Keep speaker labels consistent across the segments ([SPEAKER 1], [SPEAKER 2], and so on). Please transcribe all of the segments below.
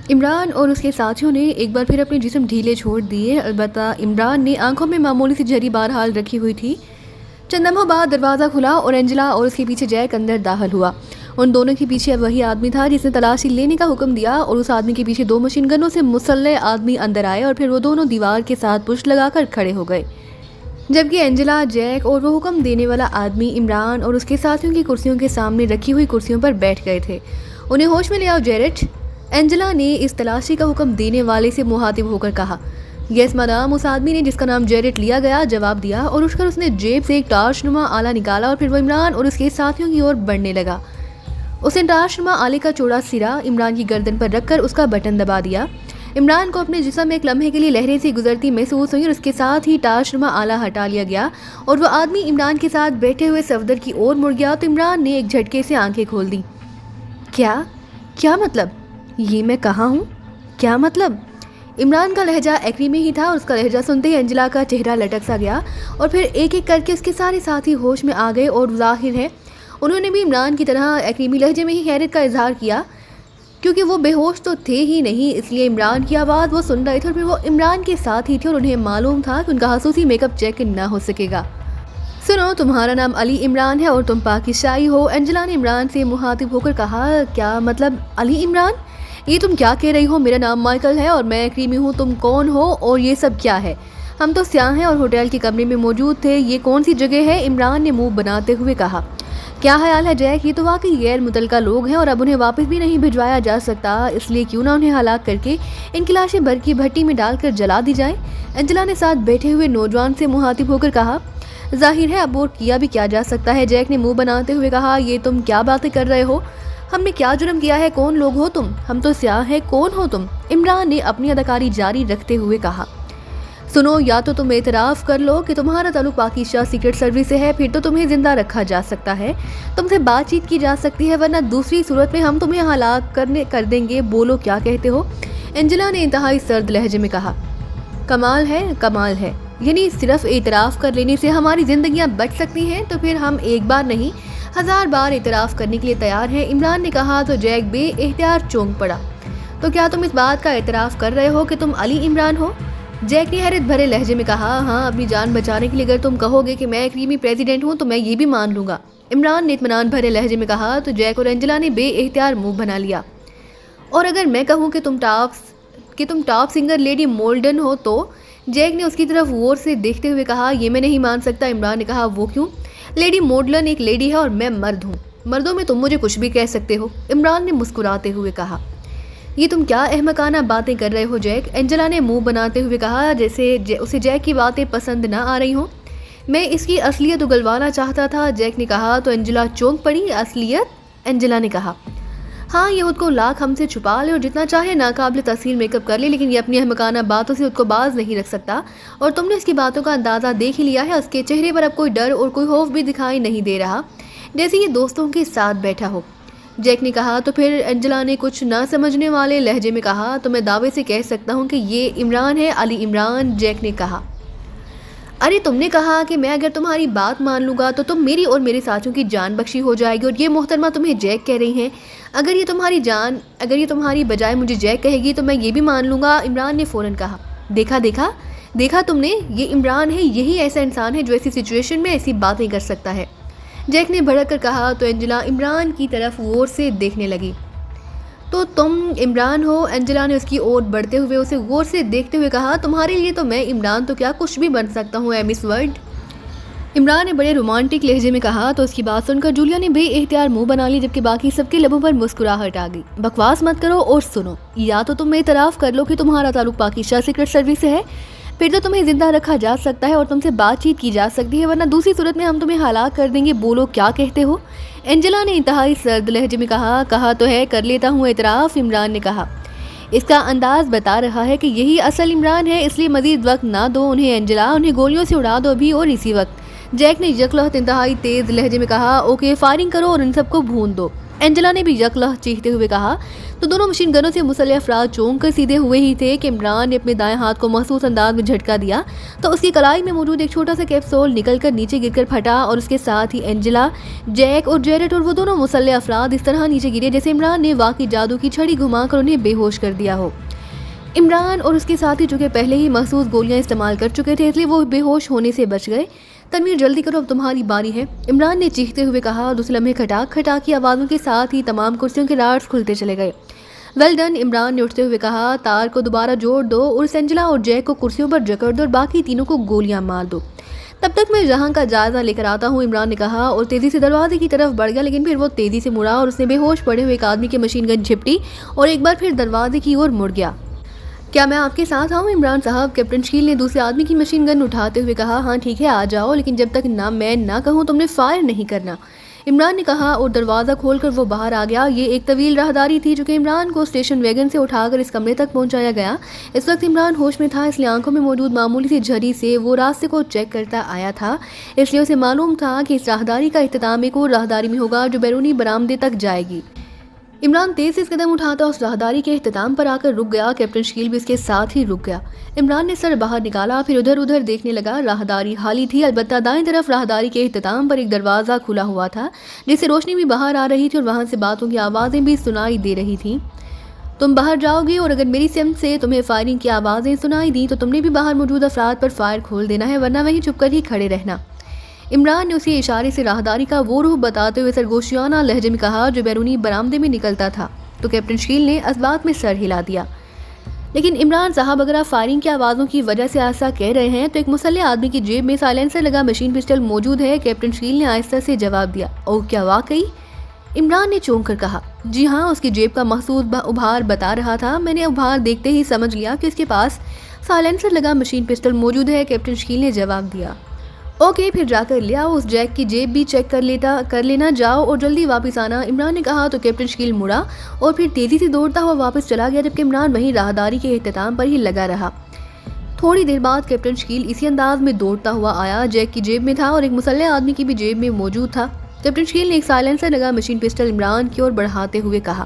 [SPEAKER 1] इमरान और उसके साथियों ने एक बार फिर अपने जिस्म ढीले छोड़ दिए। अलबत्ता इमरान ने आंखों में मामूली सी झरी बहरहाल रखी हुई थी। चंद लम्हों बाद दरवाज़ा खुला और एंजेला और उसके पीछे जैक अंदर दाखिल हुआ। उन दोनों के पीछे वही आदमी था जिसने तलाशी लेने का हुक्म दिया और उस आदमी के पीछे 2 मशीन गनों से मुसल्लह आदमी अंदर आए और फिर वो दोनों दीवार के साथ पुश लगाकर खड़े हो गए, जबकि एंजेला, जैक और वो हुक्म देने वाला आदमी इमरान और उसके साथियों की कुर्सियों के सामने रखी हुई कुर्सियों पर बैठ गए थे। उन्हें होश में ले आओ जेरेट, एंजेला ने इस तलाशी का हुक्म देने वाले से मुहातिब होकर कहा। यस मैडम, उस आदमी ने जिसका नाम जेरेट लिया गया जवाब दिया और उठकर उसने जेब से एक टार्शनुमा आला निकाला और फिर वो इमरान और उसके साथियों की ओर बढ़ने लगा। उसने टार्शनुमा आले का चौड़ा सिरा इमरान की गर्दन पर रखकर उसका बटन दबा दिया। इमरान को अपने जिस्म में एक लम्हे के लिए लहरें सी गुजरती महसूस हुई और उसके साथ ही टार्शनुमा आला हटा लिया गया और वह आदमी इमरान के साथ बैठे हुए सफदर की ओर मुड़ गया तो इमरान ने एक झटके से आंखें खोल दी। क्या क्या मतलब? ये मैं कहाँ हूँ? क्या मतलब? इमरान का लहजा एक्री में ही था और उसका लहजा सुनते ही एंजेला का चेहरा लटक सा गया और फिर एक एक करके उसके सारे साथी होश में आ गए और जाहिर है उन्होंने भी इमरान की तरह एक्रीमी लहजे में ही हैरत का इजहार किया, क्योंकि वो बेहोश तो थे ही नहीं, इसलिए इमरान की आवाज़ वो सुन रहे थे और फिर वो इमरान के साथ ही थे और उन्हें मालूम था कि उनका खसूसी मेकअप चेक ना हो सकेगा। सुनो, तुम्हारा नाम अली इमरान है और तुम पाकिस्तानी हो, एंजेला ने इमरान से मुहातिब होकर कहा। क्या मतलब अली इमरान? ये तुम क्या कह रही हो? मेरा नाम माइकल है और मैं क्रीमी हूँ। तुम कौन हो और ये सब क्या है? हम तो स्याह हैं और होटल के कमरे में मौजूद थे। ये कौन सी जगह है? इमरान ने मुंह बनाते हुए कहा। क्या ख्याल है जैक? ये तो वाकई गैर मुतलका लोग हैं और अब उन्हें वापस भी नहीं भिजवाया जा सकता, इसलिए क्यों ना उन्हें हलाक करके इनकी लाशें भर की भट्टी में डालकर जला दी जाए, एंजेला ने साथ बैठे हुए नौजवान से मुहातिब होकर कहा। जाहिर है अब और किया भी क्या जा सकता है, जैक ने मुंह बनाते हुए कहा। ये तुम क्या बातें कर रहे हो? हमने क्या जुर्म किया है? कौन लोग हो तुम? हम तो स्याह हैं, कौन हो तुम? इमरान ने अपनी अदाकारी जारी रखते हुए कहा। सुनो, या तो तुम एतराफ़ कर लो कि तुम्हारा ताल्लुक पाकिस्तान सीक्रेट सर्विस से है, फिर तो तुम्हें जिंदा रखा जा सकता है, तुमसे बातचीत की जा सकती है, वरना दूसरी सूरत में हम तुम्हें हलाक कर देंगे। बोलो क्या कहते हो? एंजेला ने इंतहाई सर्द लहजे में कहा। कमाल है, कमाल है। यानी सिर्फ एतराफ़ कर लेने से हमारी जिंदगियां बच सकती हैं? तो फिर हम एक बार नहीं 1000 बार एतराफ़ करने के लिए तैयार हैं, इमरान ने कहा। तो जैक बेएहतियात चौंक पड़ा। तो क्या तुम इस बात का एतराफ़ कर रहे हो कि तुम अली इमरान हो? जैक ने हैरत भरे लहजे में कहा। हाँ, अपनी जान बचाने के लिए अगर तुम कहोगे कि मैं क्रीमी प्रेसिडेंट हूँ तो मैं ये भी मान लूँगा, इमरान ने इत्मीनान भरे लहजे में कहा। तो जैक और एंजेला ने बेएहतियात मुंह बना लिया। और अगर मैं कहूँ कि तुम टॉप सिंगर लेडी मोल्डन हो तो? जैक ने उसकी तरफ गौर से देखते हुए कहा। ये मैं नहीं मान सकता, इमरान ने कहा। वो क्यों? लेडी मोल्डन एक लेडी है और मैं मर्द हूँ। मर्दों में तुम मुझे कुछ भी कह सकते हो, इमरान ने मुस्कुराते हुए कहा। ये तुम क्या अहमकाना बातें कर रहे हो जैक? एंजेला ने मुंह बनाते हुए कहा, जैसे उसे जैक की बातें पसंद ना आ रही हों। मैं इसकी असलियत उगलवाना चाहता था, जैक ने कहा। तो एंजेला चौंक पड़ी। असलियत? एंजेला ने कहा। हाँ, ये खुद को लाख हमसे छुपा ले और जितना चाहे नाकाबिल तस्वीर मेकअप कर ले, लेकिन ये अपनी अहमकाना बातों से खुद को बाज नहीं रख सकता और तुमने इसकी बातों का अंदाज़ा देख ही लिया है। उसके चेहरे पर अब कोई डर और कोई खौफ भी दिखाई नहीं दे रहा, जैसे ये दोस्तों के साथ बैठा हो, जैक ने कहा। तो फिर एंजेला ने कुछ ना समझने वाले लहजे में कहा। तो मैं दावे से कह सकता हूँ कि ये इमरान है, अली इमरान, जैक ने कहा। अरे तुमने कहा कि मैं अगर तुम्हारी बात मान लूँगा तो तुम मेरी और मेरे साथियों की जान बख्शी हो जाएगी और ये मोहतरमा तुम्हें जैक कह रही हैं। अगर ये तुम्हारी बजाय मुझे जैक कहेगी तो मैं ये भी मान लूँगा, इमरान ने फ़ौरन कहा। देखा तुमने, ये इमरान है, यही ऐसा इंसान है जो ऐसी सिचुएशन में ऐसी बातें कर सकता है, जैक ने भड़क कर कहा। तो एंजेला इमरान की तरफ गौर से देखने लगी। तो तुम इमरान हो? एंजेला ने उसकी ओर बढ़ते हुए उसे गौर से देखते हुए कहा। तुम्हारे लिए तो मैं इमरान तो क्या कुछ भी बन सकता हूँ मिस वर्ल्ड, इमरान ने बड़े रोमांटिक लहजे में कहा। तो उसकी बात सुनकर जूलिया ने बेएहतियात मुंह बना ली, जबकि बाकी सबके लबों पर मुस्कुराहट आ गई। बकवास मत करो और सुनो, या तो तुम एतराफ़ कर लो कि तुम्हारा ताल्लुक पाकिस्तान सीक्रेट सर्विस से है, फिर तो तुम्हें जिंदा रखा जा सकता है और तुमसे बातचीत की जा सकती है, वरना दूसरी सूरत में हम तुम्हें हलाक कर देंगे। बोलो क्या कहते हो? एंजेला ने इंतहाई सर्द लहजे में कहा तो है, कर लेता हूँ एतराफ़, इमरान ने कहा। इसका अंदाज बता रहा है कि यही असल इमरान है, इसलिए मजीद वक्त ना दो उन्हें एंजेला, उन्हें गोलियों से उड़ा दो अभी और इसी वक्त, जैक ने यकलहत इंतहाई तेज़ लहजे में कहा। ओके, फायरिंग करो और इन सबको भून दो। एंजेला ने भी यकलह चीखते हुए कहा। तो दोनों मशीन गनों से मुसल्लह अफराद चौंक कर सीधे हुए ही थे कि इमरान ने अपने दाएं हाथ को महसूस अंदाज में झटका दिया तो उसकी कलाई में मौजूद एक छोटा सा कैप्सूल निकलकर नीचे गिरकर फटा और उसके साथ ही एंजेला, जैक और जेरेट और वो दोनों मुसल्लह अफराद इस तरह नीचे गिरे जैसे इमरान ने वाकई जादू की छड़ी घुमाकर उन्हें बेहोश कर दिया हो। इमरान और उसके साथी जो कि पहले ही महसूस गोलियां इस्तेमाल कर चुके थे इसलिए वो बेहोश होने से बच गए। तनवीर जल्दी करो, अब तुम्हारी बारी है, इमरान ने चीखते हुए कहा। दूसरे लम्हे खटाक खटाक की आवाज़ों के साथ ही तमाम कुर्सियों के राड्स खुलते चले गए। वेल डन, इमरान ने उठते हुए कहा। तार को दोबारा जोड़ दो और एंजेला और जैक को कुर्सियों पर जकड़ दो और बाकी तीनों को गोलियां मार दो। तब तक मैं जहां का जायजा लेकर आता हूं, इमरान ने कहा और तेजी से दरवाजे की तरफ बढ़ गया, लेकिन फिर वो तेजी से मुड़ा और उसने बेहोश पड़े हुए एक आदमी की मशीन गन झिपटी और एक बार फिर दरवाजे की ओर मुड़ गया। क्या मैं आपके साथ आऊँ इमरान साहब? कैप्टन शकील ने दूसरे आदमी की मशीन गन उठाते हुए कहा। हाँ ठीक है, आ जाओ, लेकिन जब तक ना मैं ना कहूँ तुमने फायर नहीं करना, इमरान ने कहा और दरवाज़ा खोलकर वो बाहर आ गया। ये एक तवील राहदारी थी जो कि इमरान को स्टेशन वैगन से उठाकर इस कमरे तक पहुंचाया गया। इस वक्त इमरान होश में था, इसलिए आंखों में मौजूद मामूली सी झरी से वो रास्ते को चेक करता आया था। इसलिए उसे मालूम था कि इस राहदारी का इख्तिताम एक और राहदारी में होगा जो बैरूनी बरामदे तक जाएगी। इमरान तेज से कदम उठाता उस राहदारी के इख्तिताम पर आकर रुक गया। कैप्टन शकील भी इसके साथ ही रुक गया। इमरान ने सर बाहर निकाला, फिर उधर उधर देखने लगा। राहदारी खाली थी, अलबत्ता दाएं तरफ राहदारी के इख्तिताम पर एक दरवाज़ा खुला हुआ था जिससे रोशनी भी बाहर आ रही थी और वहाँ से बातों की आवाज़ें भी सुनाई दे रही थीं। तुम बाहर जाओगे और अगर मेरी सिमत से तुम्हें फायरिंग की आवाज़ें सुनाई दी तो तुमने भी बाहर मौजूद अफराद पर फायर खोल देना है, वरना वहीं चुप कर ही खड़े रहना। इमरान ने उसी इशारे से राहदारी का वो रूह बताते हुए सरगोशियाना लहजे में कहा जो बैरूनी बरामदे में निकलता था। तो कैप्टन शकील ने असबात में सर हिला दिया। लेकिन इमरान साहब, अगर आप फायरिंग की आवाज़ों की वजह से ऐसा कह रहे हैं तो एक मुसल्लह आदमी की जेब में साइलेंसर लगा मशीन पिस्टल मौजूद है, कैप्टन शकील ने आहिस्ता से जवाब दिया। ओह, क्या वाकई? इमरान ने चौंक कर कहा। जी हाँ, उसकी जेब का महसूस उभार बता रहा था। मैंने उभार देखते ही समझ लिया कि उसके पास साइलेंसर लगा मशीन पिस्टल मौजूद है, कैप्टन शकील ने जवाब दिया। ओके, फिर जाकर ले आओ, उस जैक की जेब भी चेक कर लेना, जाओ और जल्दी वापस आना, इमरान ने कहा। तो कैप्टन शकील मुड़ा और फिर तेज़ी से दौड़ता हुआ वापस चला गया, जबकि इमरान वहीं राहदारी के इख्तिताम पर ही लगा रहा। थोड़ी देर बाद कैप्टन शकील इसी अंदाज में दौड़ता हुआ आया। जैक की जेब में था और एक मुसल्लह आदमी की भी जेब में मौजूद था। कैप्टन शकील ने एक साइलेंसर लगा मशीन पिस्टल इमरान की ओर बढ़ाते हुए कहा।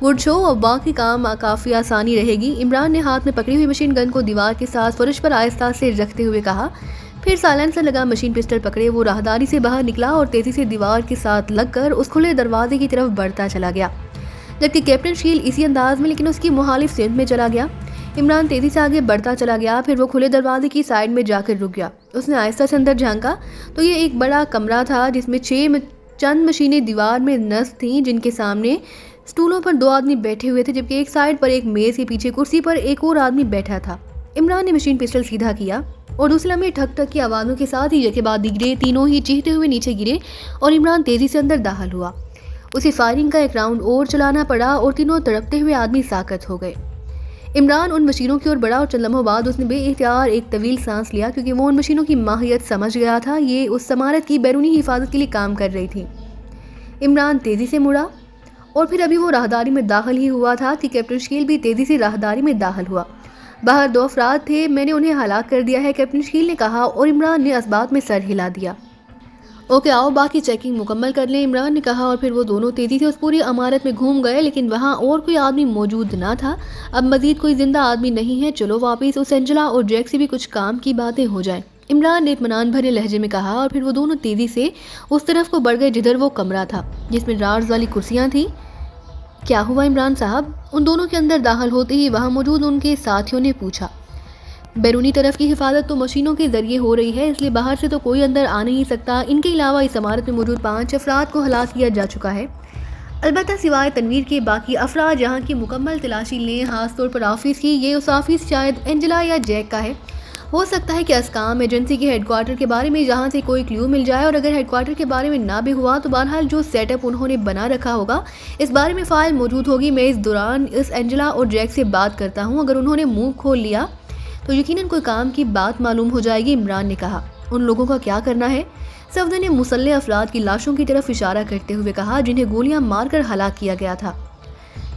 [SPEAKER 1] गुड शो, अब बाकी काम काफ़ी आसानी रहेगी, इमरान ने हाथ में पकड़ी हुई मशीन गन को दीवार के साथ फर्श पर आहिस्ता से रखते हुए कहा। फिर साइलेंसर लगा मशीन पिस्टल पकड़े वो राहदारी से बाहर निकला और तेज़ी से दीवार के साथ लगकर उस खुले दरवाजे की तरफ बढ़ता चला गया, जबकि कैप्टन शकील इसी अंदाज में लेकिन उसकी मुखालिफ सिमत में चला गया। इमरान तेज़ी से आगे बढ़ता चला गया, फिर वो खुले दरवाजे की साइड में जाकर रुक गया। उसने आहिस्ता से अंदर झांका तो ये एक बड़ा कमरा था जिसमें चंद मशीनें दीवार में नस्ब थीं, जिनके सामने स्टूलों पर दो आदमी बैठे हुए थे, जबकि एक साइड पर एक मेज़ के पीछे कुर्सी पर एक और आदमी बैठा था। इमरान ने मशीन पिस्टल सीधा किया और दूसरे में ठक ठक की आवाज़ों के साथ ही यके बाद गिरे, तीनों ही चीखते हुए नीचे गिरे और इमरान तेज़ी से अंदर दाखिल हुआ। उसे फायरिंग का एक राउंड और चलाना पड़ा और तीनों तड़पते हुए आदमी साकत हो गए। इमरान उन मशीनों की ओर बढ़ा और चंद लम्हों बाद उसने बेइख्तियार एक तवील सांस लिया, क्योंकि वो उन मशीनों की माहियत समझ गया था। ये उस समारत की बैरूनी हिफाजत के लिए काम कर रही थी। इमरान तेज़ी से मुड़ा और फिर अभी वो राहदारी में दाखिल ही हुआ था कि कैप्टन शकील भी तेज़ी से राहदारी में दाखिल हुआ। बाहर दो अफराद थे, मैंने उन्हें हलाक कर दिया है, कैप्टन शकील ने कहा और इमरान ने असबात में सर हिला दिया। ओके, आओ बाकी चेकिंग मुकम्मल कर लें, इमरान ने कहा और फिर वो दोनों तेज़ी से उस पूरी इमारत में घूम गए, लेकिन वहाँ और कोई आदमी मौजूद ना था। अब मज़ीद कोई जिंदा आदमी नहीं है, चलो वापस उस एंजेला और जैक से भी कुछ काम की बातें हो जाएं, इमरान ने इत्मीनान भरे लहजे में कहा और फिर वो दोनों तेज़ी से उस तरफ को बढ़ गए जिधर वो कमरा था जिसमें रार्स वाली कुर्सियाँ थीं। क्या हुआ इमरान साहब? उन दोनों के अंदर दाखिल होते ही वहाँ मौजूद उनके साथियों ने पूछा। बैरूनी तरफ की हिफाजत तो मशीनों के जरिए हो रही है, इसलिए बाहर से तो कोई अंदर आ नहीं सकता। इनके अलावा इस इमारत में मौजूद 5 अफराद को हलाक किया जा चुका है, अलबत्ता सिवाय तनवीर के बाकी अफराद यहाँ की मुकम्मल तलाशी लें, खासतौर पर ऑफिस की। ये उस ऑफिस शायद एंजेला या जैक का है। हो सकता है कि अस्काम एजेंसी के हेडक्वार्टर के बारे में जहाँ से कोई क्लू मिल जाए, और अगर हेडक्वार्टर के बारे में ना भी हुआ तो बहरहाल जो सेटअप उन्होंने बना रखा होगा इस बारे में फ़ाइल मौजूद होगी। मैं इस दौरान इस एंजेला और जैक से बात करता हूँ, अगर उन्होंने मुंह खोल लिया तो यकीनन कोई काम की बात मालूम हो जाएगी, इमरान ने कहा। उन लोगों का क्या करना है? सफदर ने मुसल्लह अफराद की लाशों की तरफ इशारा करते हुए कहा जिन्हें गोलियां मारकर हलाक किया गया था।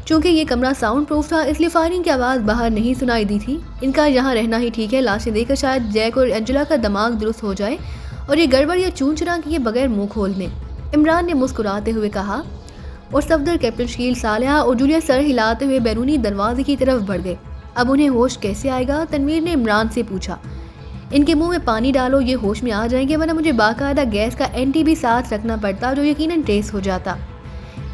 [SPEAKER 1] चूँकि ये कमरा साउंड प्रूफ था इसलिए फायरिंग की आवाज़ बाहर नहीं सुनाई दी थी। इनका यहाँ रहना ही ठीक है, लाशें देखकर शायद जैक और एंजेला का दिमाग दुरुस्त हो जाए और ये गड़बड़ या चून चुरा किए बगैर मुँह खोल दें, इमरान ने मुस्कुराते हुए कहा। और सफदर, कैप्टन शील, सालिया और जूलिया सर हिलाते हुए बैरूनी दरवाजे की तरफ बढ़ गए। अब उन्हें होश कैसे आएगा? तनवीर ने इमरान से पूछा। इनके मुंह में पानी डालो, ये होश में आ जाएंगे, वरना मुझे बाकायदा गैस का एंटी भी साथ रखना पड़ता जो यकीनन टेस्ट हो जाता।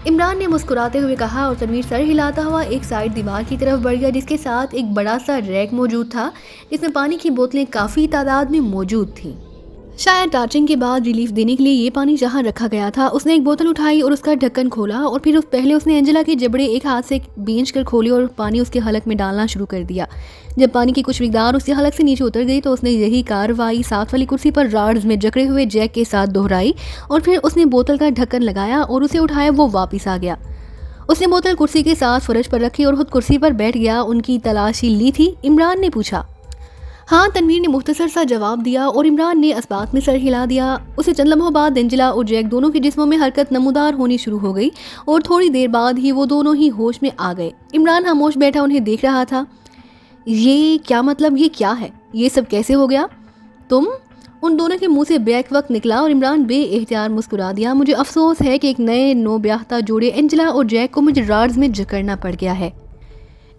[SPEAKER 1] इमरान ने मुस्कुराते हुए कहा और तनवीर सर हिलाता हुआ एक साइड दीवार की तरफ बढ़ गया, जिसके साथ एक बड़ा सा रैक मौजूद था जिसमें पानी की बोतलें काफ़ी तादाद में मौजूद थीं। शायद टार्चिंग के बाद रिलीफ देने के लिए ये पानी जहाँ रखा गया था। उसने एक बोतल उठाई और उसका ढक्कन खोला और फिर पहले उसने एंजेला के जबड़े एक हाथ से बेंच कर खोले और पानी उसके हलक में डालना शुरू कर दिया। जब पानी की कुछ मिकदार उसके हलक से नीचे उतर गई तो उसने यही कार्रवाई साथ वाली कुर्सी पर राड्स में जकड़े हुए जैक के साथ दोहराई और फिर उसने बोतल का ढक्कन लगाया और उसे उठाया। वो वापस आ गया। उसने बोतल कुर्सी के साथ फर्श पर रखी और खुद कुर्सी पर बैठ गया। उनकी तलाशी ली थी? इमरान ने पूछा। हाँ, तनवीर ने मुख्तसर सा जवाब दिया और इमरान ने इस्बात में सर हिला दिया। उसे चंद लम्हों बाद एंजेला और जैक दोनों के जिस्मों में हरकत नमूदार होनी शुरू हो गई और थोड़ी देर बाद ही वो दोनों ही होश में आ गए। इमरान खामोश बैठा उन्हें देख रहा था। ये क्या मतलब? ये क्या है? ये सब कैसे हो गया? तुम? उन दोनों के मुंह से बैक वक्त निकला और इमरान बेइख्तियार मुस्कुरा दिया। मुझे अफसोस है कि एक नए नो ब्याहता जोड़े एंजेला और जैक को मुझे राड्स में जकड़ना पड़ गया है।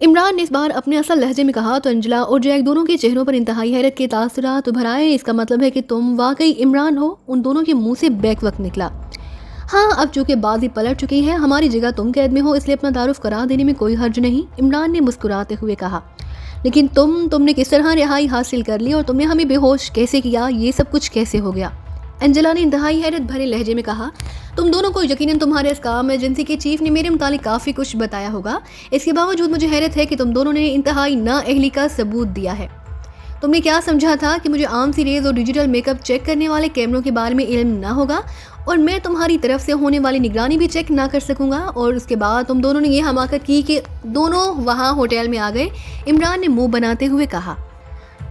[SPEAKER 1] इमरान ने इस बार अपने असल लहजे में कहा तो एंजेला और जैक दोनों के चेहरों पर इंतहाई हैरत के तासुरात उभर आए। इसका मतलब है कि तुम वाकई इमरान हो? उन दोनों के मुंह से बैक वक्त निकला। हाँ, अब चूंकि बाजी पलट चुकी है, हमारी जगह तुम कैद में हो, इसलिए अपना तारुफ करा देने में कोई हर्ज नहीं, इमरान ने मुस्कुराते हुए कहा। लेकिन तुमने किस तरह रिहाई हासिल कर ली और तुमने हमें बेहोश कैसे किया? ये सब कुछ कैसे हो गया? एंजेला ने इंतहाई हैरत भरे लहजे में कहा। तुम दोनों को यकीनन तुम्हारे इस काम एजेंसी के चीफ ने मेरे मुतालिक काफ़ी कुछ बताया होगा। इसके बावजूद मुझे हैरत है कि तुम दोनों ने इंतहाई नाअहली का सबूत दिया है। तुमने क्या समझा था कि मुझे आम सी रेज और डिजिटल मेकअप चेक करने वाले कैमरों के बारे में इल्म ना होगा और मैं तुम्हारी तरफ से होने वाली निगरानी भी चेक ना कर सकूंगा? और उसके बाद तुम दोनों ने ये हमाकत की कि दोनों वहाँ होटल में आ गए, इमरान ने मुँह बनाते हुए कहा।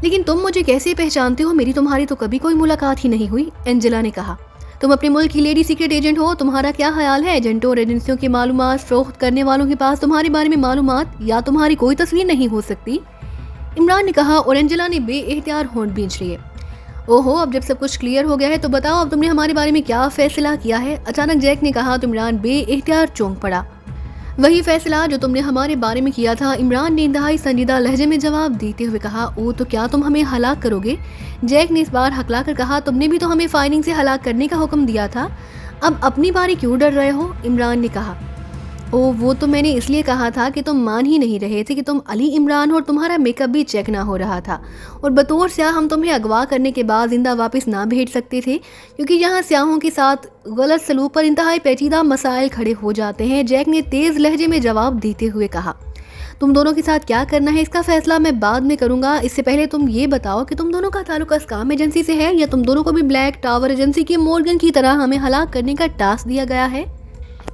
[SPEAKER 1] लेकिन तुम मुझे कैसे पहचानते हो? मेरी तुम्हारी तो कभी कोई मुलाकात ही नहीं हुई, एंजेला ने कहा। तुम अपने मुल्क की लेडी सीक्रेट एजेंट हो। तुम्हारा क्या ख्याल है एजेंटों और एजेंसियों की मालूमात फरोख्त करने वालों के पास तुम्हारे बारे में मालूमात या तुम्हारी कोई तस्वीर नहीं हो सकती? इमरान ने कहा और एंजेला ने बेइख्तियार होंठ भींच लिए। ओहो, अब जब सब कुछ क्लियर हो गया है तो बताओ अब तुमने हमारे बारे में क्या फैसला किया है? अचानक जैक ने कहा तो इमरान बेइख्तियार चौंक पड़ा। वही फैसला जो तुमने हमारे बारे में किया था, इमरान ने इंतहाई संजीदा लहजे में जवाब देते हुए कहा। ओ, तो क्या तुम हमें हलाक करोगे? जैक ने इस बार हकला कर कहा। तुमने भी तो हमें फायरिंग से हलाक करने का हुक्म दिया था, अब अपनी बारी क्यों डर रहे हो? इमरान ने कहा। ओ, वो तो मैंने इसलिए कहा था कि तुम मान ही नहीं रहे थे कि तुम अली इमरान हो और तुम्हारा मेकअप भी चेक ना हो रहा था और बतौर स्याह हम तुम्हें अगवा करने के बाद जिंदा वापस ना भेज सकते थे क्योंकि यहाँ स्याहों के साथ गलत सलूक पर इंतहाई पेचीदा मसाइल खड़े हो जाते हैं। जैक ने तेज़ लहजे में जवाब देते हुए कहा। तुम दोनों के साथ क्या करना है इसका फैसला मैं बाद में करूंगा। इससे पहले तुम ये बताओ कि तुम दोनों का ताल्लुक अस्काम एजेंसी से है या तुम दोनों को भी ब्लैक टावर एजेंसी के मॉर्गन की तरह हमें हलाक करने का टास्क दिया गया है?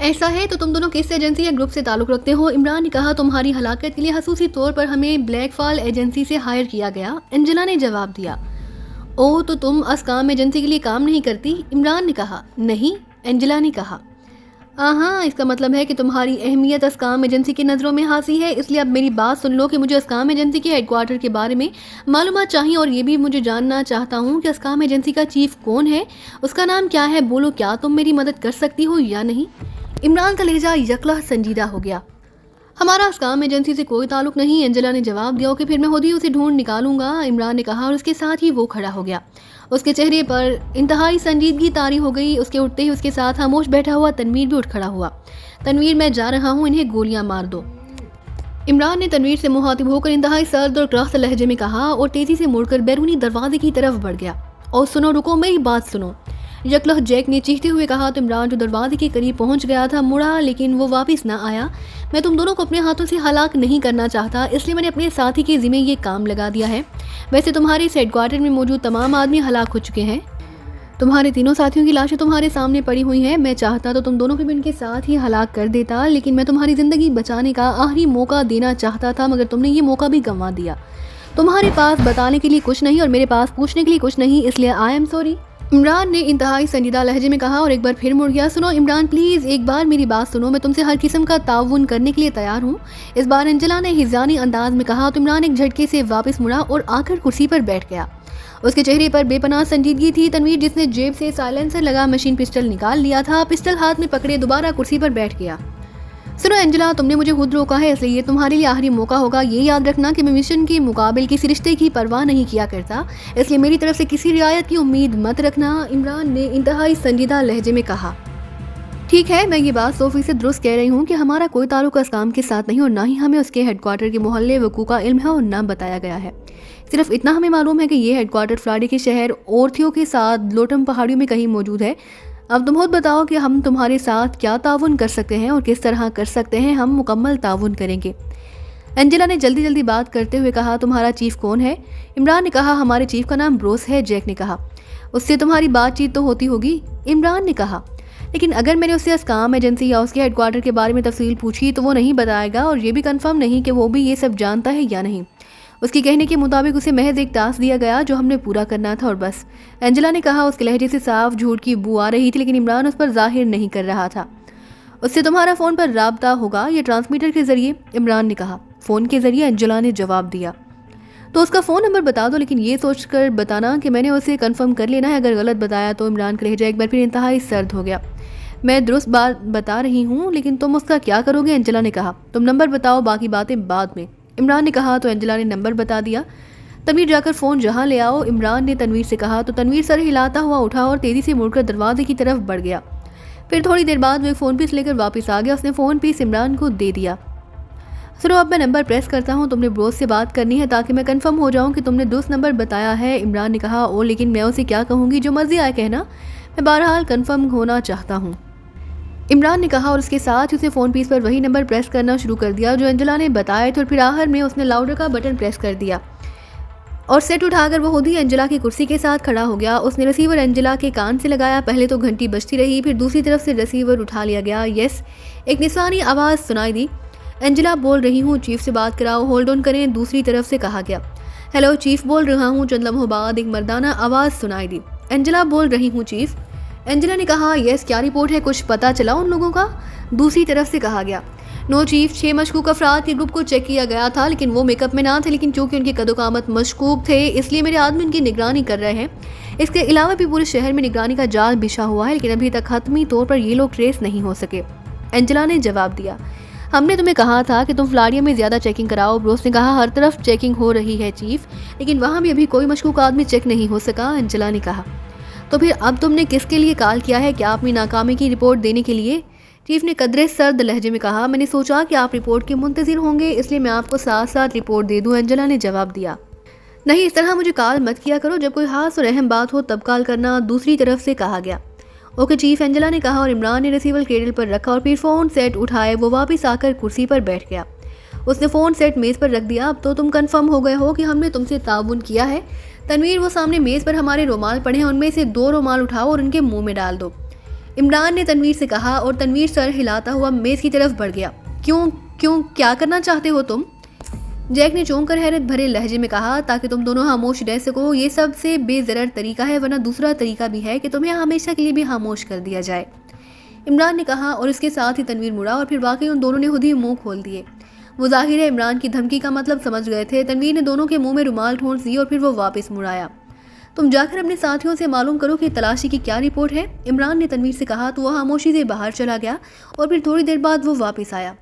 [SPEAKER 1] ऐसा है तो तुम दोनों किस एजेंसी या ग्रुप से ताल्लुक रखते हो? इमरान ने कहा। तुम्हारी हलाकत के लिए खसूसी तौर पर हमें ब्लैक फॉल एजेंसी से हायर किया गया, एंजेला ने जवाब दिया। ओ, तो तुम अस्काम एजेंसी के लिए काम नहीं करती? इमरान ने कहा। नहीं, एंजेला ने कहा। हाँ, इसका मतलब है कि तुम्हारी अहमियत अस्काम एजेंसी की नज़रों में हासी है। इसलिए अब मेरी बात सुन लो कि मुझे अस्काम एजेंसी के हेडक्वार्टर के बारे में मालूमात चाहिए और ये भी मुझे जानना चाहता हूँ कि अस्काम एजेंसी का चीफ कौन है, उसका नाम क्या है? बोलो, क्या तुम मेरी मदद कर सकती हो या नहीं? इमरान का लहजा यकला संजीदा हो गया। हमारा अस्काम एजेंसी से कोई ताल्लुक नहीं, एंजेला ने जवाब दिया। कि फिर मैं खुद ही उसे ढूंढ निकालूंगा, इमरान ने कहा और उसके साथ ही वो खड़ा हो गया। उसके चेहरे पर इंतहाई संजीदगी तारी हो गई। उसके उठते ही उसके साथ खामोश बैठा हुआ तनवीर भी उठ खड़ा हुआ। तनवीर, मैं जा रहा हूँ, इन्हें गोलियां मार दो, इमरान ने तनवीर से मुखातिब होकर इंतहाई सर्द और क्रख्त लहजे में कहा और तेजी से मुड़कर बैरूनी दरवाजे की तरफ बढ़ गया। और सुनो, रुको, मेरी बात सुनो, यकलह जैक ने चीखते हुए कहा। तो इमरान जो दरवाजे के करीब पहुंच गया था मुड़ा, लेकिन वो वापस ना आया। मैं तुम दोनों को अपने हाथों से हलाक नहीं करना चाहता, इसलिए मैंने अपने साथी के जिम्मे ये काम लगा दिया है। वैसे तुम्हारे इस हेडक्वार्टर में मौजूद तमाम आदमी हलाक हो चुके हैं। तुम्हारे तीनों साथियों की लाशें तुम्हारे सामने पड़ी हुई हैं। मैं चाहता तो तुम दोनों को भी उनके साथ ही हलाक कर देता, लेकिन मैं तुम्हारी ज़िंदगी बचाने का आखिरी मौका देना चाहता था, मगर तुमने ये मौका भी गंवा दिया। तुम्हारे पास बताने के लिए कुछ नहीं और मेरे पास पूछने के लिए कुछ नहीं, इसलिए आई एम सॉरी, इमरान ने इंतहाई संजीदा लहजे में कहा और एक बार फिर मुड़ गया। सुनो इमरान, प्लीज़ एक बार मेरी बात सुनो, मैं तुमसे हर किस्म का ताउन करने के लिए तैयार हूँ, इस बार एंजेला ने हिजानी अंदाज में कहा। तो इमरान एक झटके से वापस मुड़ा और आकर कुर्सी पर बैठ गया। उसके चेहरे पर बेपनाह संजीदगी थी। तनवीर, जिसने जेब से साइलेंसर लगा मशीन पिस्टल निकाल लिया था, पिस्टल हाथ में पकड़े दोबारा कुर्सी पर बैठ गया। सुनो एंजेला, तुमने मुझे खुद रोका है, इसलिए ये तुम्हारे लिए आखिरी मौका होगा। ये याद रखना कि मैं मिशन के मुकाबले किसी रिश्ते की परवाह नहीं किया करता, इसलिए मेरी तरफ से किसी रियायत की उम्मीद मत रखना, इमरान ने इंतहाई संजीदा लहजे में कहा। ठीक है, मैं ये बात 100% दुरुस्त कह रही हूँ कि हमारा कोई ताल्लुक इस काम के साथ नहीं और ना ही हमें उसके हेडक्वार्टर के मोहल्ले वकू का इल्म है और नाम बताया गया है। सिर्फ इतना हमें मालूम है कि ये हेडक्वार्टर फ्लाडे के शहर ओरथियो के साथ लोटम पहाड़ियों में कहीं मौजूद है। अब तुम खुद बताओ कि हम तुम्हारे साथ क्या ताउन कर सकते हैं और किस तरह कर सकते हैं। हम मुकम्मल ताउन करेंगे। एंजेला ने जल्दी जल्दी बात करते हुए कहा, तुम्हारा चीफ कौन है? इमरान ने कहा, हमारे चीफ का नाम ब्रोस है। जैक ने कहा, उससे तुम्हारी बातचीत तो होती होगी? इमरान ने कहा, लेकिन अगर मैंने उससे अस्काम एजेंसी या उसके हेडक्वार्टर के बारे में तफसील पूछी तो वो नहीं बताएगा और ये भी कंफर्म नहीं कि वो भी ये सब जानता है या नहीं। उसके कहने के मुताबिक उसे महज एक टास्क दिया गया जो हमने पूरा करना था और बस। एंजेला ने कहा। उसके लहजे से साफ झूठ की बू आ रही थी, लेकिन इमरान उस पर जाहिर नहीं कर रहा था। उससे तुम्हारा फ़ोन पर राब्ता होगा या ट्रांसमीटर के जरिए? इमरान ने कहा। फ़ोन के जरिए, एंजेला ने जवाब दिया। तो उसका फ़ोन नंबर बता दो, लेकिन ये सोचकर बताना कि मैंने उसे कंफर्म कर लेना है। अगर गलत बताया तो इमरान का लहजा एक बार फिर इंतहाई सर्द हो गया। मैं दुरुस्त बात बता रही हूँ, लेकिन तुम उसका क्या करोगे? एंजेला ने कहा। तुम नंबर बताओ, बाकी बातें बाद में, इमरान ने कहा। तो एंजेला ने नंबर बता दिया। तनवीर, जाकर फ़ोन जहाँ ले आओ, इमरान ने तनवीर से कहा। तो तनवीर सर हिलाता हुआ उठा और तेज़ी से मुड़कर दरवाजे की तरफ बढ़ गया। फिर थोड़ी देर बाद वो एक फ़ोन पीस लेकर वापस आ गया। उसने फ़ोन पीस इमरान को दे दिया। सुनो, अब मैं नंबर प्रेस करता हूँ। तुमने ब्रोस से बात करनी है ताकि मैं कंफर्म हो जाऊँ कि तुमने दुरुस्त नंबर बताया है। इमरान ने कहा। ओ, लेकिन मैं उसे क्या कहूँगी? जो मर्जी आए कहना, मैं बहरहाल कंफर्म होना चाहता हूँ, इमरान ने कहा। और उसके साथ उसे फ़ोन पीस पर वही नंबर प्रेस करना शुरू कर दिया जो एंजेला ने बताया था। और फिर आखिर में उसने लाउडर का बटन प्रेस कर दिया और सेट उठाकर वो खुद ही एंजेला की कुर्सी के साथ खड़ा हो गया। उसने रिसीवर एंजेला के कान से लगाया। पहले तो घंटी बजती रही, फिर दूसरी तरफ से रिसीवर उठा लिया गया। यस, एक निसानी आवाज़ सुनाई दी। एंजेला, बोल रही हूँ, चीफ से बात कराओ, होल्ड ऑन करें, दूसरी तरफ से कहा गया। हेलो चीफ, बोल रहा हूँ। चंद लम्हों बाद एक मर्दाना आवाज़ सुनाई दी। एंजेला, बोल रही हूँ चीफ। एंजेला ने कहा। यस, क्या रिपोर्ट है? कुछ पता चला उन लोगों का? दूसरी तरफ से कहा गया। नो चीफ, 6 मशकूक अफराद के ग्रुप को चेक किया गया था, लेकिन वो मेकअप में ना थे, लेकिन चूंकि उनके कदोकामत मशकूक थे इसलिए मेरे आदमी उनकी निगरानी कर रहे हैं। इसके अलावा भी पूरे शहर में निगरानी का जाल बिछा हुआ है, लेकिन अभी तक हतमी तौर पर ये लोग ट्रेस नहीं हो सके। एंजेला ने जवाब दिया। हमने तुम्हें कहा था कि तुम फ्लाडिया में ज़्यादा चेकिंग कराओ। ब्रोस ने कहा। हर तरफ चेकिंग हो रही है चीफ, लेकिन वहाँ भी अभी कोई मशकूक आदमी चेक नहीं हो सका। एंजेला ने कहा। तो फिर अब तुमने किसके लिए कॉल किया है? क्या अपनी नाकामी की रिपोर्ट देने के लिए? चीफ ने कदरे सर्द लहजे में कहा। मैंने सोचा कि आप रिपोर्ट के मुंतज़िर होंगे, इसलिए मैं आपको साथ साथ रिपोर्ट दे दूं। एंजेला ने जवाब दिया। नहीं, इस तरह मुझे कॉल मत किया करो, जब कोई खास और अहम बात हो तब कॉल करना, दूसरी तरफ से कहा गया। ओके चीफ, एंजेला ने कहा। और इमरान ने रिसीवर केबल पर रखा और फिर फ़ोन सेट उठाए वो वापस आकर कुर्सी पर बैठ गया। उसने फ़ोन सेट मेज़ पर रख दिया। अब तो तुम कंफर्म हो गए हो कि हमने तुमसे ताउन किया है। तनवीर, वो सामने मेज़ पर हमारे रुमाल पड़े हैं, उनमें से 2 रुमाल उठाओ और उनके मुंह में डाल दो, इमरान ने तनवीर से कहा। और तनवीर सर हिलाता हुआ मेज़ की तरफ बढ़ गया। क्यों क्यों क्या करना चाहते हो तुम? जैक ने चौंक कर हैरत भरे लहजे में कहा। ताकि तुम दोनों खामोश रह सको, ये सबसे बेज़रर तरीका है, वरना दूसरा तरीका भी है कि तुम्हें हमेशा के लिए भी खामोश कर दिया जाए, इमरान ने कहा। और इसके साथ ही तनवीर मुड़ा और फिर वाकई उन दोनों ने खुद ही मुंह खोल दिए। वो जाहिर है इमरान की धमकी का मतलब समझ गए थे। तनवीर ने दोनों के मुंह में रुमाल ठोंस दी और फिर वो वापस मुड़ाया। तुम जाकर अपने साथियों से मालूम करो कि तलाशी की क्या रिपोर्ट है, इमरान ने तनवीर से कहा। तो वह खामोशी से बाहर चला गया और फिर थोड़ी देर बाद वो वापस आया।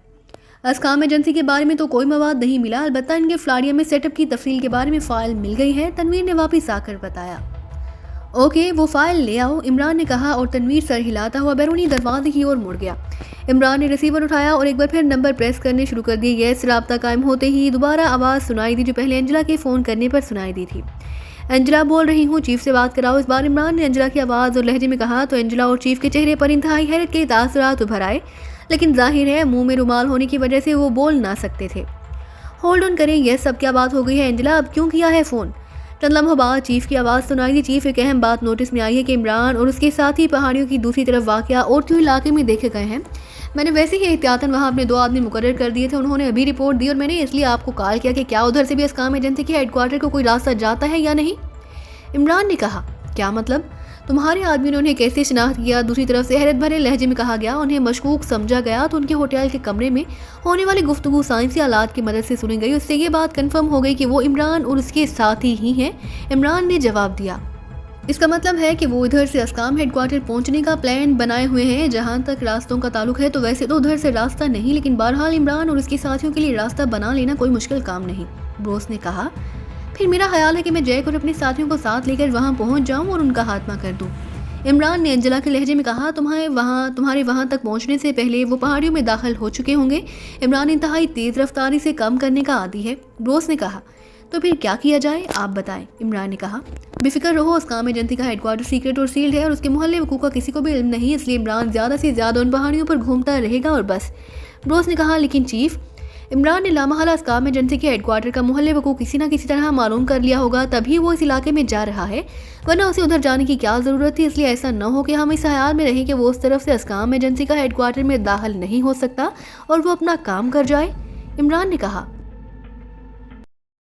[SPEAKER 1] अस्काम एजेंसी के बारे में तो कोई मवाद नहीं मिला, अलबत्ता इनके फ्लाडिया में सेटअप की तफसील के बारे में फ़ाइल मिल गई है, तनवीर ने वापस आकर बताया। ओके, वो फ़ाइल ले आओ, इमरान ने कहा। और तनवीर सर हिलाता हुआ बैरूनी दरवाजे की ओर मुड़ गया। इमरान ने रिसीवर उठाया और एक बार फिर नंबर प्रेस करने शुरू कर दिए। यस, राब्ता कायम होते ही दोबारा आवाज़ सुनाई दी जो पहले एंजेला के फ़ोन करने पर सुनाई दी थी। एंजेला, बोल रही हूँ, चीफ से बात कराओ। इस बार इमरान ने एंजेला की आवाज़ और लहजे में कहा। तो एंजेला और चीफ के चेहरे पर इंतहाई हैरत के तासुरात उभर आए, लेकिन जाहिर है मुंह में रुमाल होने की वजह से वो बोल ना सकते थे। होल्ड ऑन करें, यह सब क्या बात हो गई है एंजेला? अब क्यों किया है फ़ोन? चंद लम्हों बाद चीफ की आवाज़ सुनाई दी। चीफ, एक अहम बात नोटिस में आई है कि इमरान और उसके साथी पहाड़ियों की दूसरी तरफ वाक़या ओरथियो इलाके में देखे गए हैं। मैंने वैसे ही एहतियातन वहाँ अपने 2 आदमी मुकर्रर कर दिए थे, उन्होंने अभी रिपोर्ट दी और मैंने इसलिए आपको कॉल किया कि क्या उधर से भी अस्काम एजेंसी के हेडक्वार्टर को कोई रास्ता जाता है या नहीं, इमरान ने कहा। क्या मतलब? तुम्हारे आदमी ने उन्हें कैसे शनाख्त किया? दूसरी तरफ से हैरत भरे लहजे में कहा गया। उन्हें मशकूक समझा गया तो उनके होटल के कमरे में होने वाली गुफ्तगू साइंसी आलात की मदद से सुनी गई। उससे ये बात कंफर्म हो गई कि वो इमरान और उसके साथी ही हैं। इमरान ने जवाब दिया, इसका मतलब है कि वो इधर से अस्काम हेडक्वार्टर पहुंचने का प्लान बनाए हुए हैं। जहां तक रास्तों का ताल्लुक है तो वैसे तो उधर से रास्ता नहीं, लेकिन बहरहाल इमरान और उसके साथियों के लिए रास्ता बना लेना कोई मुश्किल काम नहीं। ब्रोस ने कहा, फिर मेरा ख्याल है कि मैं जैक और अपने साथियों को साथ लेकर वहां पहुंच जाऊं और उनका खात्मा कर दूं। इमरान ने अंजला के लहजे में कहा, तुम्हारे वहां तक पहुंचने से पहले वो पहाड़ियों में दाखिल हो चुके होंगे। इमरान इंतहाई तेज रफ्तारी से कम करने का आदी है। ब्रोस ने कहा, तो फिर क्या किया जाए, आप बताएं। इमरान ने कहा, बेफिक्र रहो, उस काम एजेंसी का हेडक्वार्टर सीक्रेट और सील्ड है और उसके मोहल्ले वकूक का किसी को भी इल्म नहीं, इसलिए इमरान ज़्यादा से ज़्यादा उन पहाड़ियों पर घूमता रहेगा और बस। ब्रोस ने कहा, लेकिन चीफ, इमरान ने लामहला अस्काम एजेंसी के हेडक्वार्टर का मोहल्ले वकूक किसी न किसी तरह मालूम कर लिया होगा, तभी वो इस इलाके में जा रहा है, वरना उसे उधर जाने की क्या ज़रूरत थी। इसलिए ऐसा न हो कि हम इस ख्याल में रहें कि वो उस तरफ से अस्काम एजेंसी का हेडक्वार्टर में दाखिल नहीं हो सकता और वो अपना काम कर जाए। इमरान ने कहा,